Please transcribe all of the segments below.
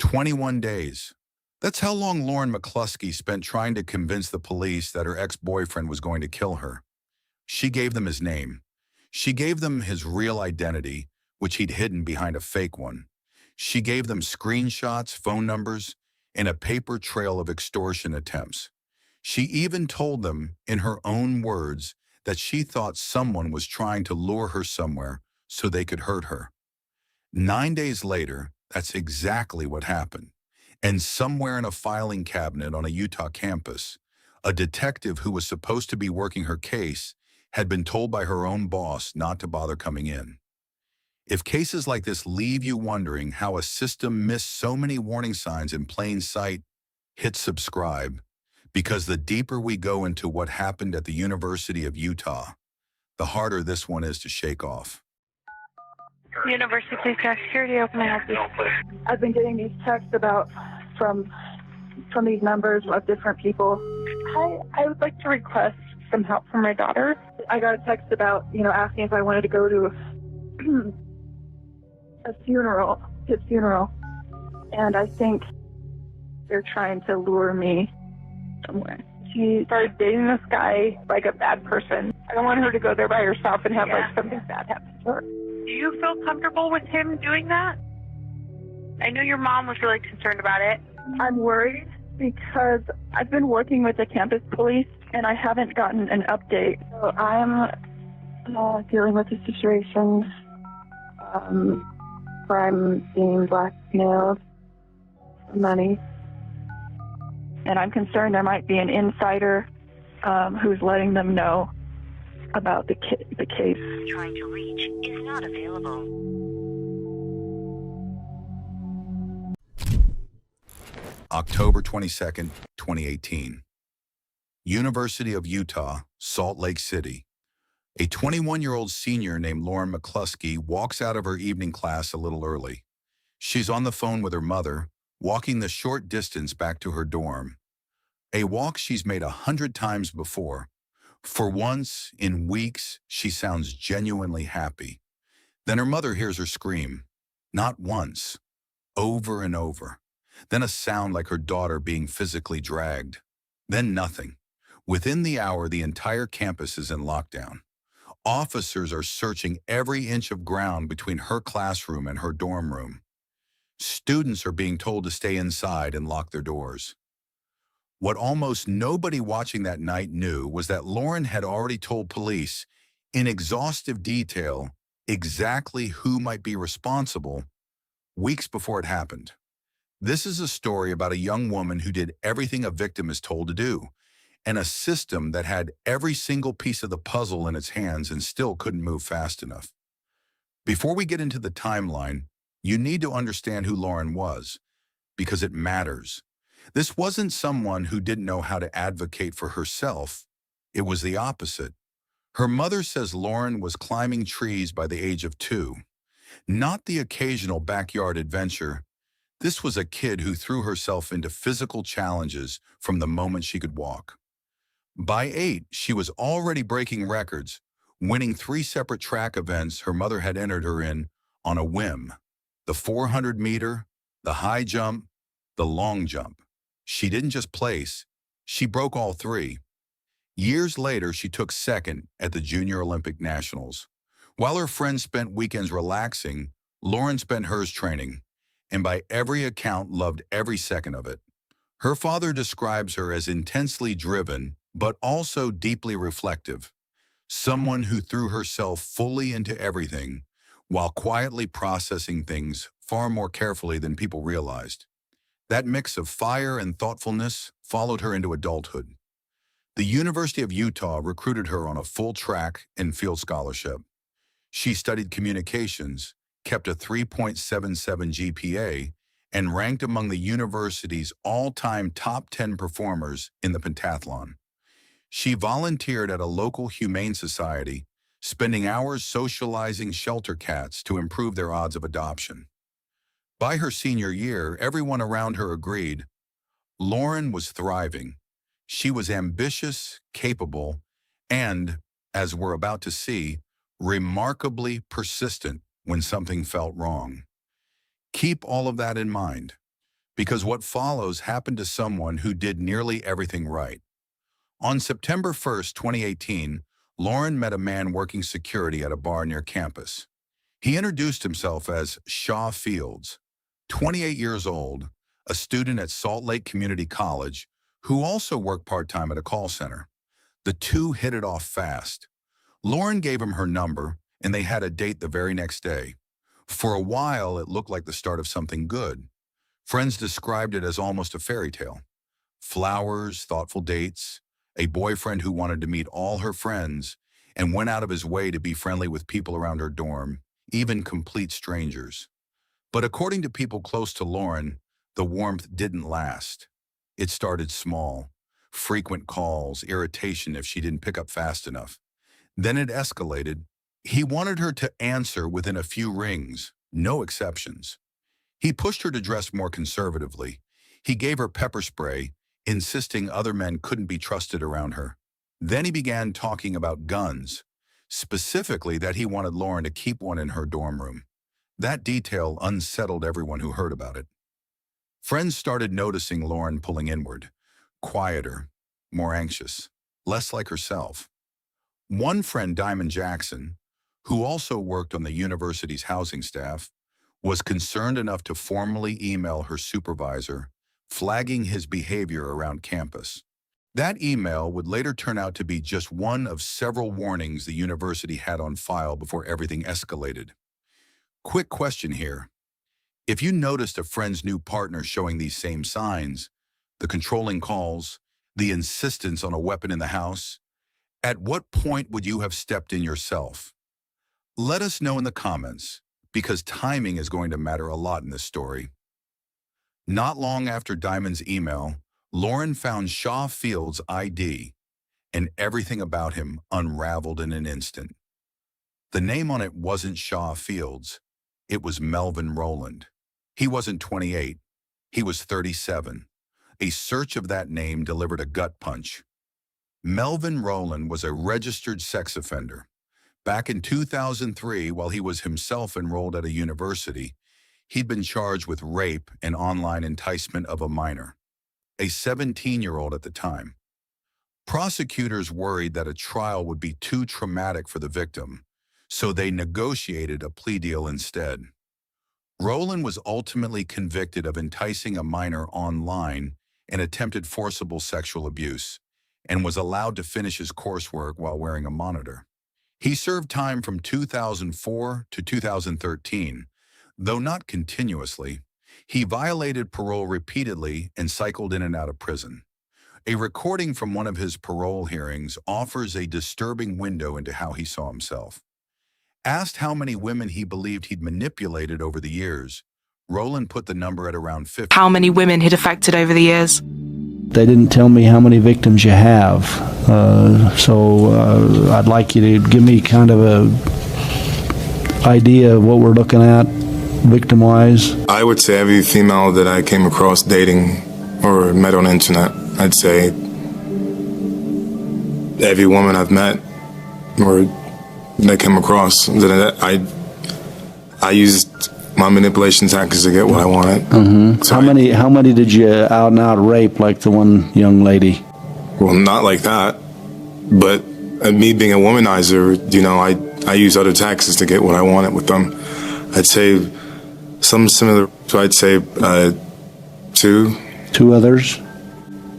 21 days. That's how long Lauren McCluskey spent trying to convince the police that her ex-boyfriend was going to kill her. She gave them his name. She gave them his real identity, which he'd hidden behind a fake one. She gave them screenshots, phone numbers, and a paper trail of extortion attempts. She even told them, in her own words, that she thought someone was trying to lure her somewhere so they could hurt her. 9 days later, that's exactly what happened. And somewhere in a filing cabinet on a Utah campus, a detective who was supposed to be working her case had been told by her own boss not to bother coming in. If cases like this leave you wondering how a system missed so many warning signs in plain sight, hit subscribe, because the deeper we go into what happened at the University of Utah, the harder this one is to shake off. University Police Security, how can I help you? I've been getting these texts from these numbers of different people. Hi, I would like to request some help for my daughter. I got a text about, asking if I wanted to go to his funeral, and I think they're trying to lure me somewhere. She started dating this guy, like a bad person. I don't want her to go there by herself and have something bad happen to her. Do you feel comfortable with him doing that? I know your mom was really concerned about it. I'm worried because I've been working with the campus police and I haven't gotten an update. So I'm dealing with a situation where I'm being blackmailed for money. And I'm concerned there might be an insider who's letting them know about the case. Trying to reach is not available. October 22nd, 2018. University of Utah, Salt Lake City. A 21-year-old senior named Lauren McCluskey walks out of her evening class a little early. She's on the phone with her mother, walking the short distance back to her dorm. A walk she's made 100 times before. For once, in weeks, she sounds genuinely happy. Then her mother hears her scream. Not once. Over and over. Then a sound like her daughter being physically dragged. Then nothing. Within the hour, the entire campus is in lockdown. Officers are searching every inch of ground between her classroom and her dorm room. Students are being told to stay inside and lock their doors. What almost nobody watching that night knew was that Lauren had already told police in exhaustive detail exactly who might be responsible weeks before it happened. This is a story about a young woman who did everything a victim is told to do, and a system that had every single piece of the puzzle in its hands and still couldn't move fast enough. Before we get into the timeline, you need to understand who Lauren was, because it matters. This wasn't someone who didn't know how to advocate for herself. It was the opposite. Her mother says Lauren was climbing trees by the age of 2. Not the occasional backyard adventure. This was a kid who threw herself into physical challenges from the moment she could walk. By 8, she was already breaking records, winning 3 separate track events her mother had entered her in on a whim. The 400-meter, the high jump, the long jump. She didn't just place, she broke all 3. Years later, she took second at the Junior Olympic Nationals. While her friends spent weekends relaxing, Lauren spent hers training, and by every account loved every second of it. Her father describes her as intensely driven, but also deeply reflective. Someone who threw herself fully into everything, while quietly processing things far more carefully than people realized. That mix of fire and thoughtfulness followed her into adulthood. The University of Utah recruited her on a full track and field scholarship. She studied communications, kept a 3.77 GPA, and ranked among the university's all-time top 10 performers in the pentathlon. She volunteered at a local humane society, spending hours socializing shelter cats to improve their odds of adoption. By her senior year, everyone around her agreed Lauren was thriving. She was ambitious, capable, and, as we're about to see, remarkably persistent when something felt wrong. Keep all of that in mind. because what follows happened to someone who did nearly everything right. On September 1st, 2018, Lauren met a man working security at a bar near campus. He introduced himself as Shaw Fields, 28 years old, a student at Salt Lake Community College, who also worked part-time at a call center. The two hit it off fast. Lauren gave him her number, and they had a date the very next day. For a while, it looked like the start of something good. Friends described it as almost a fairy tale. Flowers, thoughtful dates, a boyfriend who wanted to meet all her friends and went out of his way to be friendly with people around her dorm, even complete strangers. But according to people close to Lauren, the warmth didn't last. It started small. Frequent calls, irritation if she didn't pick up fast enough. Then it escalated. He wanted her to answer within a few rings, no exceptions. He pushed her to dress more conservatively. He gave her pepper spray, insisting other men couldn't be trusted around her. Then he began talking about guns, specifically that he wanted Lauren to keep one in her dorm room. That detail unsettled everyone who heard about it. Friends started noticing Lauren pulling inward, quieter, more anxious, less like herself. One friend, Diamond Jackson, who also worked on the university's housing staff, was concerned enough to formally email her supervisor, flagging his behavior around campus. That email would later turn out to be just one of several warnings the university had on file before everything escalated. Quick question here. If you noticed a friend's new partner showing these same signs, the controlling calls, the insistence on a weapon in the house, at what point would you have stepped in yourself? Let us know in the comments, because timing is going to matter a lot in this story. Not long after Diamond's email, Lauren found Shaw Fields' ID, and everything about him unraveled in an instant. The name on it wasn't Shaw Fields. It was Melvin Rowland. He wasn't 28. He was 37. A search of that name delivered a gut punch. Melvin Rowland was a registered sex offender. Back in 2003, while he was himself enrolled at a university, he'd been charged with rape and online enticement of a minor, a 17-year-old at the time. Prosecutors worried that a trial would be too traumatic for the victim, so they negotiated a plea deal instead. Rowland was ultimately convicted of enticing a minor online and attempted forcible sexual abuse, and was allowed to finish his coursework while wearing a monitor. He served time from 2004 to 2013, though not continuously. He violated parole repeatedly and cycled in and out of prison. A recording from one of his parole hearings offers a disturbing window into how he saw himself. Asked how many women he believed he'd manipulated over the years, Rowland put the number at around 50. How many women he'd affected over the years? They didn't tell me how many victims you have, so I'd like you to give me kind of a idea of what we're looking at victim-wise. I would say every female that I came across dating or met on the internet, I'd say every woman I've met or that came across, that I used my manipulation tactics to get what I wanted. Mm-hmm. So how many did you out and out rape, like the one young lady? Well, not like that, but me being a womanizer, you know, I use other tactics to get what I wanted with them. I'd say some similar, so I'd say two others.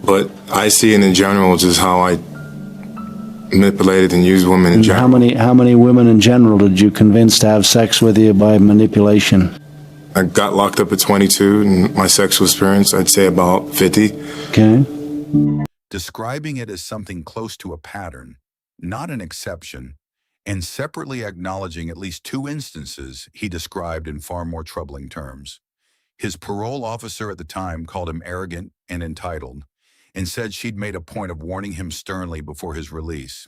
But I see it in general just how I manipulated and used women in general. How many women in general did you convince to have sex with you by manipulation? I got locked up at 22, and my sexual experience, I'd say about 50. Okay. Describing it as something close to a pattern, not an exception, and separately acknowledging at least 2 instances he described in far more troubling terms. His parole officer at the time called him arrogant and entitled, and said she'd made a point of warning him sternly before his release.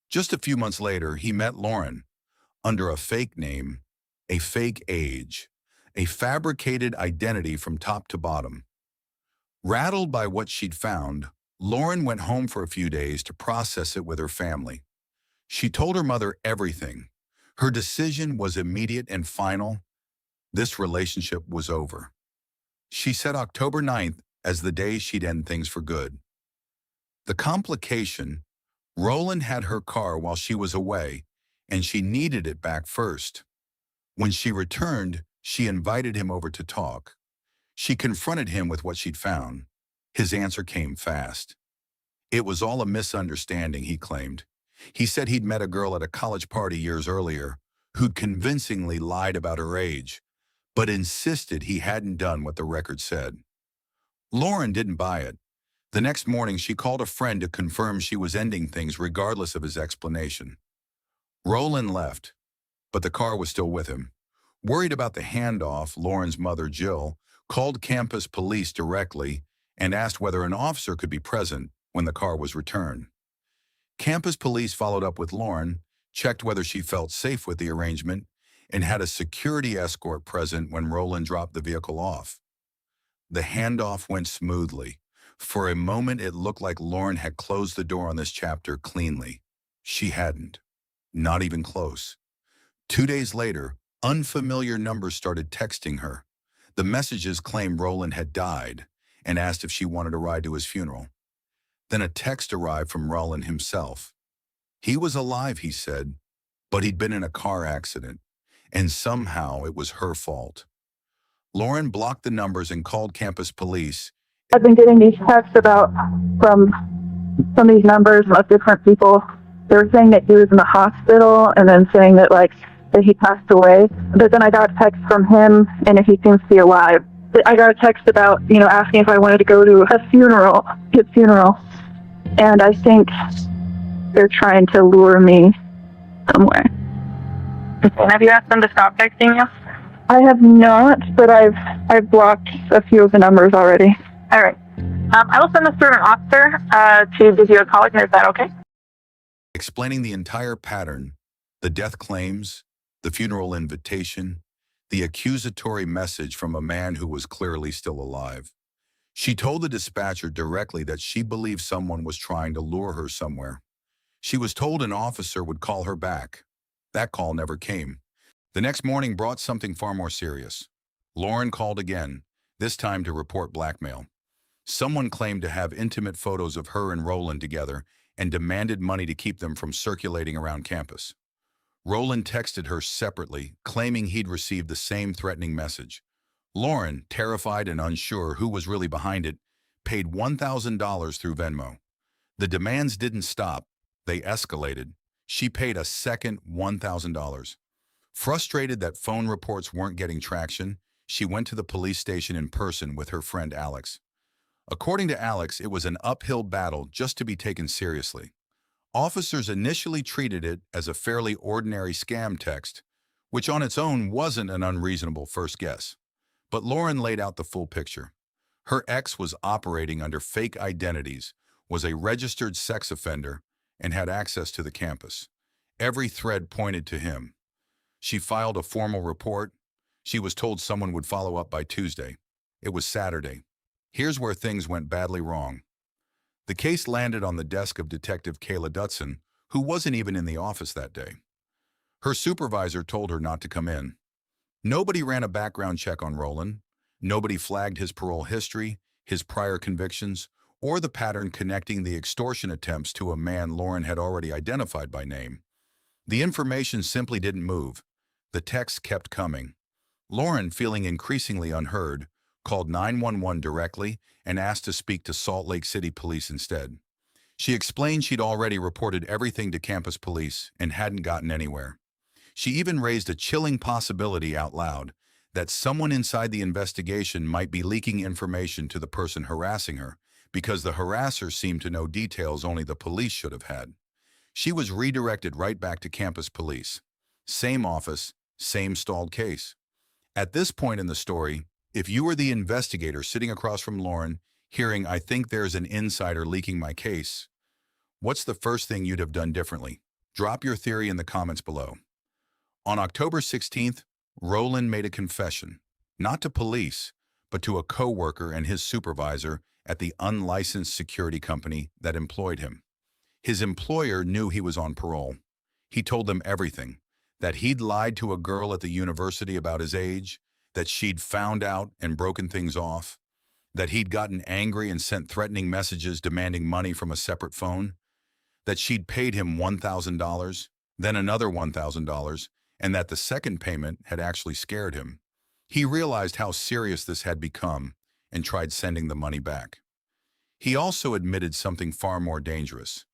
Just a few months later, he met Lauren under a fake name, a fake age, a fabricated identity from top to bottom. Rattled by what she'd found, Lauren went home for a few days to process it with her family. She told her mother everything. Her decision was immediate and final. This relationship was over. She set October 9th as the day she'd end things for good. The complication, Roland had her car while she was away, and she needed it back first. When she returned, she invited him over to talk. She confronted him with what she'd found. His answer came fast. It was all a misunderstanding, he claimed. He said he'd met a girl at a college party years earlier who'd convincingly lied about her age, but insisted he hadn't done what the record said. Lauren didn't buy it. The next morning, she called a friend to confirm she was ending things regardless of his explanation. Roland left, but the car was still with him. Worried about the handoff, Lauren's mother, Jill, called campus police directly and asked whether an officer could be present when the car was returned. Campus police followed up with Lauren, checked whether she felt safe with the arrangement, and had a security escort present when Roland dropped the vehicle off. The handoff went smoothly. For a moment, it looked like Lauren had closed the door on this chapter cleanly. She hadn't. Not even close. 2 days later, unfamiliar numbers started texting her. The messages claimed Roland had died and asked if she wanted a ride to his funeral. Then a text arrived from Roland himself. He was alive, he said, but he'd been in a car accident, and somehow it was her fault. Lauren blocked the numbers and called campus police. I've been getting these texts from some of these numbers of different people. They were saying that he was in the hospital and then saying that that he passed away. But then I got a text from him and if he seems to be alive. I got a text about, asking if I wanted to go to his funeral. And I think they're trying to lure me somewhere. Have you asked them to stop texting you? I have not, but I've blocked a few of the numbers already. All right. I will send this through an officer to give you a call. Is that okay? Explaining the entire pattern, the death claims, the funeral invitation, the accusatory message from a man who was clearly still alive. She told the dispatcher directly that she believed someone was trying to lure her somewhere. She was told an officer would call her back. That call never came. The next morning brought something far more serious. Lauren called again, this time to report blackmail. Someone claimed to have intimate photos of her and Roland together and demanded money to keep them from circulating around campus. Roland texted her separately, claiming he'd received the same threatening message. Lauren, terrified and unsure who was really behind it, paid $1,000 through Venmo. The demands didn't stop. They escalated. She paid a second $1,000. Frustrated that phone reports weren't getting traction, she went to the police station in person with her friend Alex. According to Alex, it was an uphill battle just to be taken seriously. Officers initially treated it as a fairly ordinary scam text, which on its own wasn't an unreasonable first guess. But Lauren laid out the full picture. Her ex was operating under fake identities, was a registered sex offender, and had access to the campus. Every thread pointed to him. She filed a formal report. She was told someone would follow up by Tuesday. It was Saturday. Here's where things went badly wrong. The case landed on the desk of Detective Kayla Dutson, who wasn't even in the office that day. Her supervisor told her not to come in. Nobody ran a background check on Roland. Nobody flagged his parole history, his prior convictions, or the pattern connecting the extortion attempts to a man Lauren had already identified by name. The information simply didn't move. The texts kept coming. Lauren, feeling increasingly unheard, called 911 directly and asked to speak to Salt Lake City police instead. She explained she'd already reported everything to campus police and hadn't gotten anywhere. She even raised a chilling possibility out loud that someone inside the investigation might be leaking information to the person harassing her because the harasser seemed to know details only the police should have had. She was redirected right back to campus police. Same office, same stalled case. At this point in the story, if you were the investigator sitting across from Lauren, hearing, "I think there's an insider leaking my case," what's the first thing you'd have done differently? Drop your theory in the comments below. On October 16th, Roland made a confession, not to police, but to a coworker and his supervisor at the unlicensed security company that employed him. His employer knew he was on parole. He told them everything, that he'd lied to a girl at the university about his age, that she'd found out and broken things off, that he'd gotten angry and sent threatening messages demanding money from a separate phone, that she'd paid him $1,000, then another $1,000, and that the second payment had actually scared him. He realized how serious this had become and tried sending the money back. He also admitted something far more dangerous.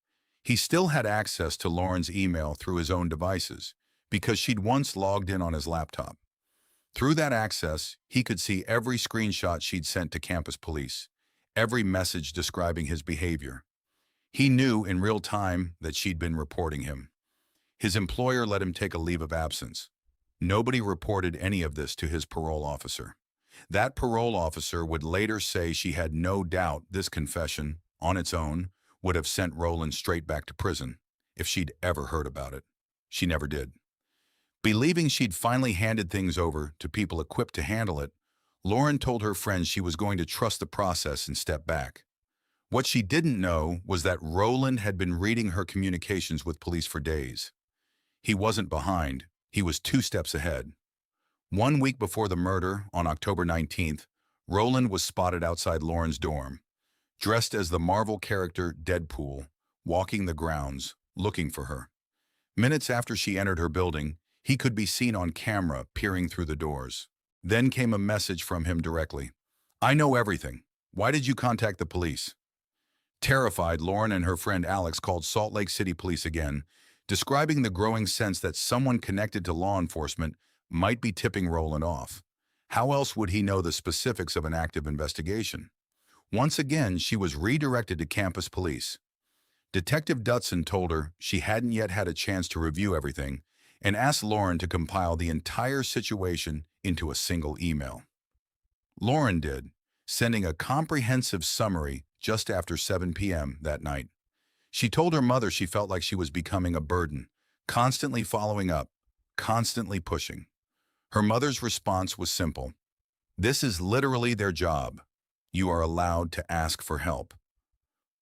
He still had access to Lauren's email through his own devices because she'd once logged in on his laptop. Through that access, he could see every screenshot she'd sent to campus police, every message describing his behavior. He knew in real time that she'd been reporting him. His employer let him take a leave of absence. Nobody reported any of this to his parole officer. That parole officer would later say she had no doubt this confession, on its own, would have sent Roland straight back to prison if she'd ever heard about it. She never did. Believing she'd finally handed things over to people equipped to handle it, Lauren told her friends she was going to trust the process and step back. What she didn't know was that Roland had been reading her communications with police for days. He wasn't behind, he was 2 steps ahead. 1 week before the murder, on October 19th, Roland was spotted outside Lauren's dorm, dressed as the Marvel character Deadpool, walking the grounds, looking for her. Minutes after she entered her building, he could be seen on camera peering through the doors. Then came a message from him directly. "I know everything. Why did you contact the police?" Terrified, Lauren and her friend Alex called Salt Lake City police again, describing the growing sense that someone connected to law enforcement might be tipping Roland off. How else would he know the specifics of an active investigation? Once again, she was redirected to campus police. Detective Dutson told her she hadn't yet had a chance to review everything and asked Lauren to compile the entire situation into a single email. Lauren did, sending a comprehensive summary just after 7 p.m. that night. She told her mother she felt like she was becoming a burden, constantly following up, constantly pushing. Her mother's response was simple. "This is literally their job. You are allowed to ask for help."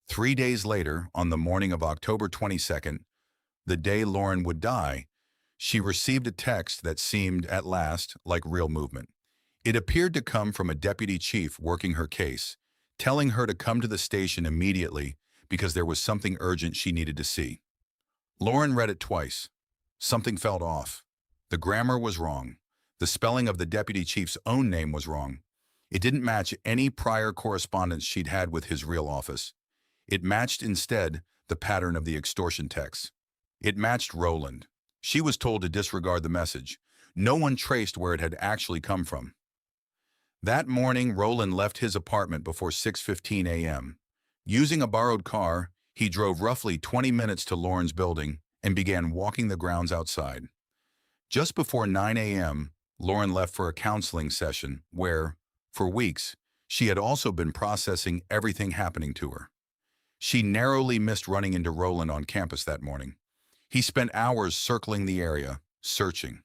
3 days later, on the morning of October 22nd, the day Lauren would die, she received a text that seemed, at last, like real movement. It appeared to come from a deputy chief working her case, telling her to come to the station immediately because there was something urgent she needed to see. Lauren read it twice. Something felt off. The grammar was wrong. The spelling of the deputy chief's own name was wrong. It didn't match any prior correspondence she'd had with his real office. It matched instead the pattern of the extortion texts. It matched Roland. She was told to disregard the message. No one traced where it had actually come from. That morning, Roland left his apartment before 6:15 a.m. Using a borrowed car, he drove roughly 20 minutes to Lauren's building and began walking the grounds outside. Just before 9 a.m., Lauren left for a counseling session where, for weeks, she had also been processing everything happening to her. She narrowly missed running into Roland on campus that morning. He spent hours circling the area, searching.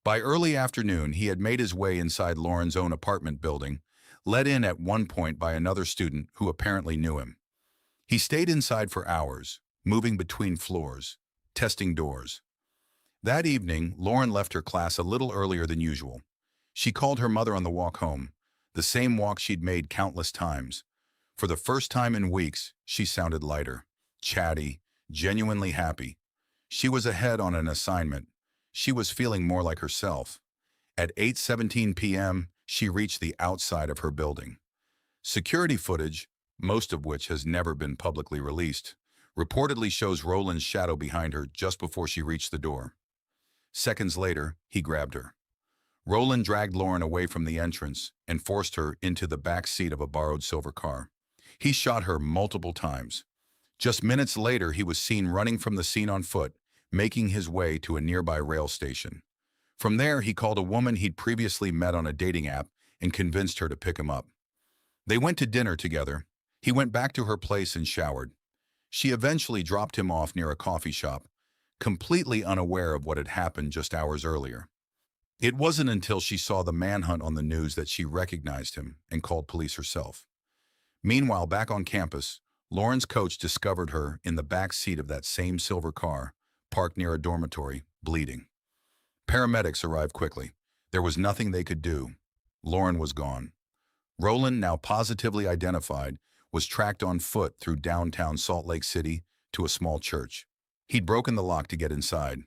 By early afternoon, he had made his way inside Lauren's own apartment building, let in at one point by another student who apparently knew him. He stayed inside for hours, moving between floors, testing doors. That evening, Lauren left her class a little earlier than usual. She called her mother on the walk home, the same walk she'd made countless times. For the first time in weeks, she sounded lighter, chatty, genuinely happy. She was ahead on an assignment. She was feeling more like herself. At 8:17 p.m., she reached the outside of her building. Security footage, most of which has never been publicly released, reportedly shows Roland's shadow behind her just before she reached the door. Seconds later, he grabbed her. Roland dragged Lauren away from the entrance and forced her into the back seat of a borrowed silver car. He shot her multiple times. Just minutes later, he was seen running from the scene on foot, making his way to a nearby rail station. From there, he called a woman he'd previously met on a dating app and convinced her to pick him up. They went to dinner together. He went back to her place and showered. She eventually dropped him off near a coffee shop, completely unaware of what had happened just hours earlier. It wasn't until she saw the manhunt on the news that she recognized him and called police herself. Meanwhile, back on campus, Lauren's coach discovered her in the back seat of that same silver car, parked near a dormitory, bleeding. Paramedics arrived quickly. There was nothing they could do. Lauren was gone. Roland, now positively identified, was tracked on foot through downtown Salt Lake City to a small church. He'd broken the lock to get inside.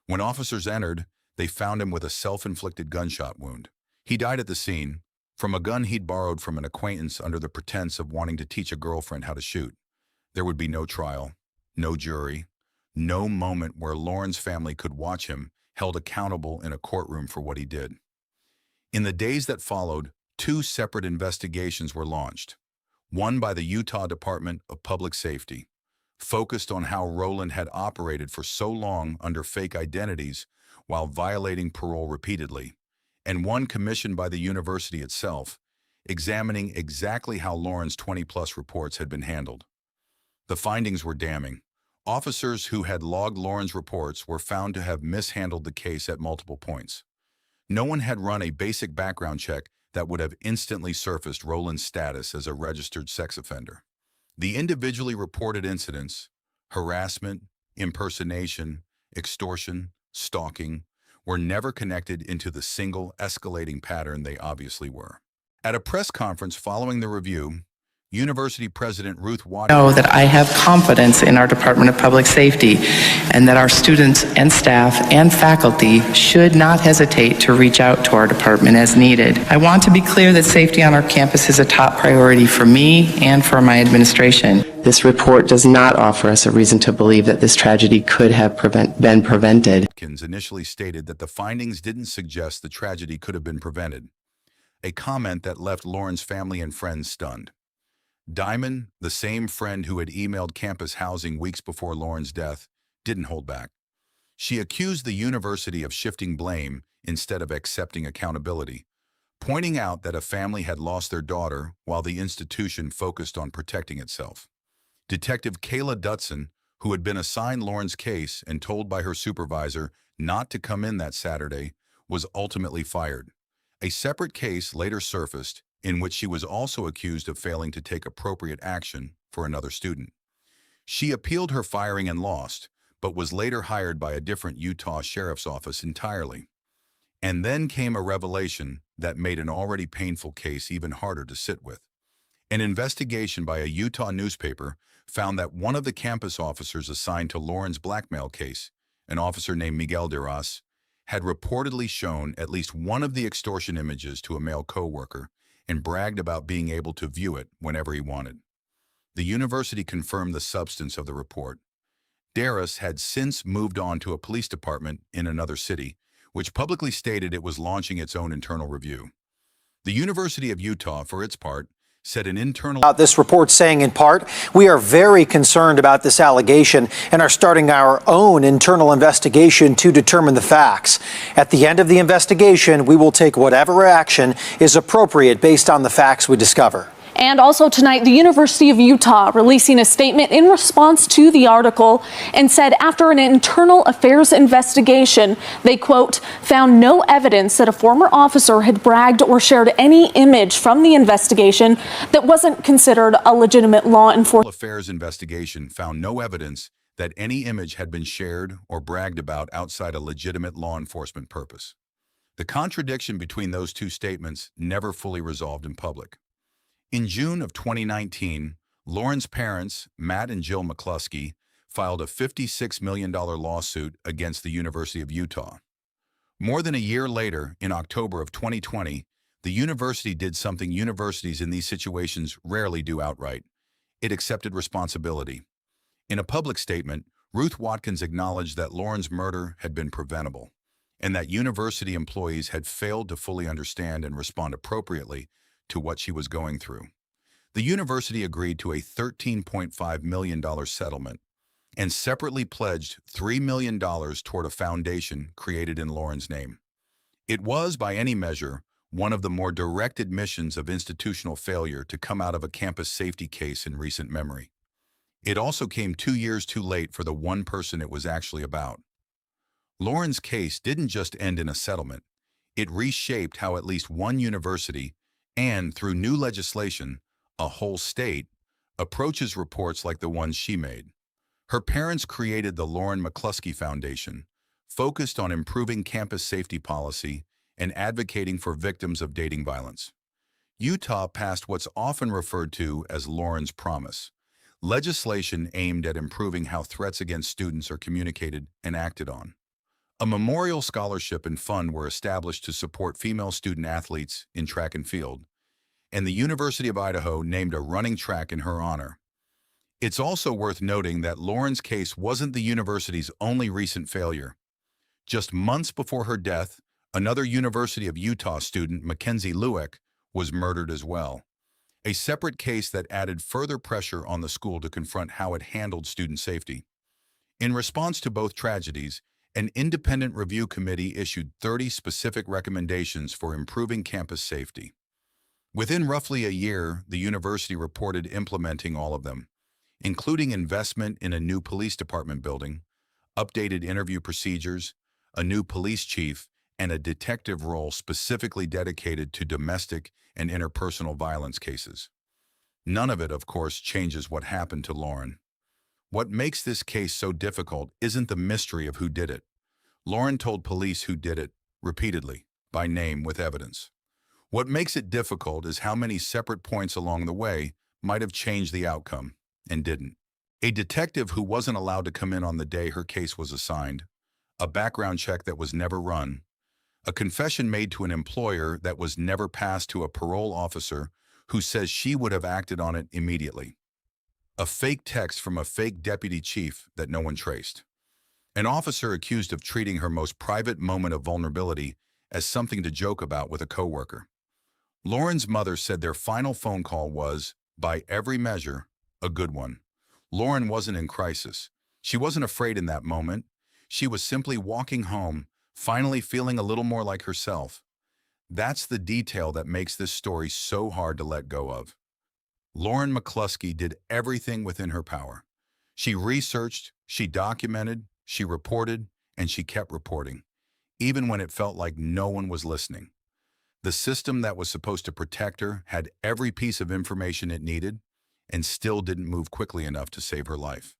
When officers entered, they found him with a self-inflicted gunshot wound. He died at the scene from a gun he'd borrowed from an acquaintance under the pretense of wanting to teach a girlfriend how to shoot. There would be no trial, no jury, no moment where Lauren's family could watch him held accountable in a courtroom for what he did. In the days that followed, two separate investigations were launched. One by the Utah Department of Public Safety, focused on how Roland had operated for so long under fake identities while violating parole repeatedly, and one commissioned by the university itself, examining exactly how Lauren's 20-plus reports had been handled. The findings were damning. Officers who had logged Lauren's reports were found to have mishandled the case at multiple points. No one had run a basic background check that would have instantly surfaced Roland's status as a registered sex offender. The individually reported incidents, harassment, impersonation, extortion, stalking, were never connected into the single escalating pattern they obviously were. At a press conference following the review, University President Ruth Watkins know that I have confidence in our Department of Public Safety and that our students and staff and faculty should not hesitate to reach out to our department as needed. I want to be clear that safety on our campus is a top priority for me and for my administration. This report does not offer us a reason to believe that this tragedy could have been prevented. Watkins initially stated that the findings didn't suggest the tragedy could have been prevented, a comment that left Lauren's family and friends stunned. Diamond, the same friend who had emailed campus housing weeks before Lauren's death, didn't hold back. She accused the university of shifting blame instead of accepting accountability, pointing out that a family had lost their daughter while the institution focused on protecting itself. Detective Kayla Dutson, who had been assigned Lauren's case and told by her supervisor not to come in that Saturday, was ultimately fired. A separate case later surfaced in which she was also accused of failing to take appropriate action for another student. She appealed her firing and lost, but was later hired by a different Utah sheriff's office entirely. And then came a revelation that made an already painful case even harder to sit with. An investigation by a Utah newspaper found that one of the campus officers assigned to Lauren's blackmail case, an officer named Miguel Deras, had reportedly shown at least one of the extortion images to a male co-worker and bragged about being able to view it whenever he wanted. The university confirmed the substance of the report. Deras had since moved on to a police department in another city, which publicly stated it was launching its own internal review. The University of Utah, for its part, said an internal... This report saying, in part, we are very concerned about this allegation and are starting our own internal investigation to determine the facts. At the end of the investigation, we will take whatever action is appropriate based on the facts we discover. And also tonight, the University of Utah releasing a statement in response to the article and said after an internal affairs investigation, they, quote, found no evidence that a former officer had bragged or shared any image from the investigation that wasn't considered a legitimate law enforcement. Affairs investigation found no evidence that any image had been shared or bragged about outside a legitimate law enforcement purpose. The contradiction between those two statements never fully resolved in public. In June of 2019, Lauren's parents, Matt and Jill McCluskey, filed a $56 million lawsuit against the University of Utah. More than a year later, in October of 2020, the university did something universities in these situations rarely do outright. It accepted responsibility. In a public statement, Ruth Watkins acknowledged that Lauren's murder had been preventable, and that university employees had failed to fully understand and respond appropriately to what she was going through. The university agreed to a $13.5 million settlement and separately pledged $3 million toward a foundation created in Lauren's name. It was, by any measure, one of the more direct admissions of institutional failure to come out of a campus safety case in recent memory. It also came 2 years too late for the one person it was actually about. Lauren's case didn't just end in a settlement. It reshaped how at least one university, and through new legislation, a whole state, approaches reports like the ones she made. Her parents created the Lauren McCluskey Foundation, focused on improving campus safety policy and advocating for victims of dating violence. Utah passed what's often referred to as Lauren's Promise, legislation aimed at improving how threats against students are communicated and acted on. A memorial scholarship and fund were established to support female student athletes in track and field, and the University of Idaho named a running track in her honor. It's also worth noting that Lauren's case wasn't the university's only recent failure. Just months before her death, another University of Utah student, Mackenzie Lueck, was murdered as well, a separate case that added further pressure on the school to confront how it handled student safety. In response to both tragedies, an independent review committee issued 30 specific recommendations for improving campus safety. Within roughly a year, the university reported implementing all of them, including investment in a new police department building, updated interview procedures, a new police chief, and a detective role specifically dedicated to domestic and interpersonal violence cases. None of it, of course, changes what happened to Lauren. What makes this case so difficult isn't the mystery of who did it. Lauren told police who did it, repeatedly, by name with evidence. What makes it difficult is how many separate points along the way might have changed the outcome, and didn't. A detective who wasn't allowed to come in on the day her case was assigned, a background check that was never run, a confession made to an employer that was never passed to a parole officer who says she would have acted on it immediately, a fake text from a fake deputy chief that no one traced, an officer accused of treating her most private moment of vulnerability as something to joke about with a coworker. Lauren's mother said their final phone call was, by every measure, a good one. Lauren wasn't in crisis. She wasn't afraid in that moment. She was simply walking home, finally feeling a little more like herself. That's the detail that makes this story so hard to let go of. Lauren McCluskey did everything within her power. She researched, she documented, she reported, and she kept reporting, even when it felt like no one was listening. The system that was supposed to protect her had every piece of information it needed and still didn't move quickly enough to save her life.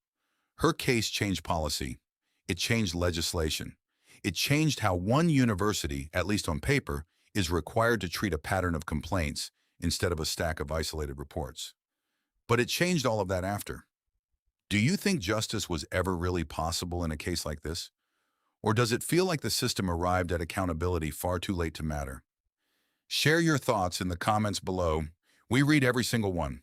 Her case changed policy. It changed legislation. It changed how one university, at least on paper, is required to treat a pattern of complaints instead of a stack of isolated reports. But it changed all of that after. Do you think justice was ever really possible in a case like this? Or does it feel like the system arrived at accountability far too late to matter? Share your thoughts in the comments below. We read every single one.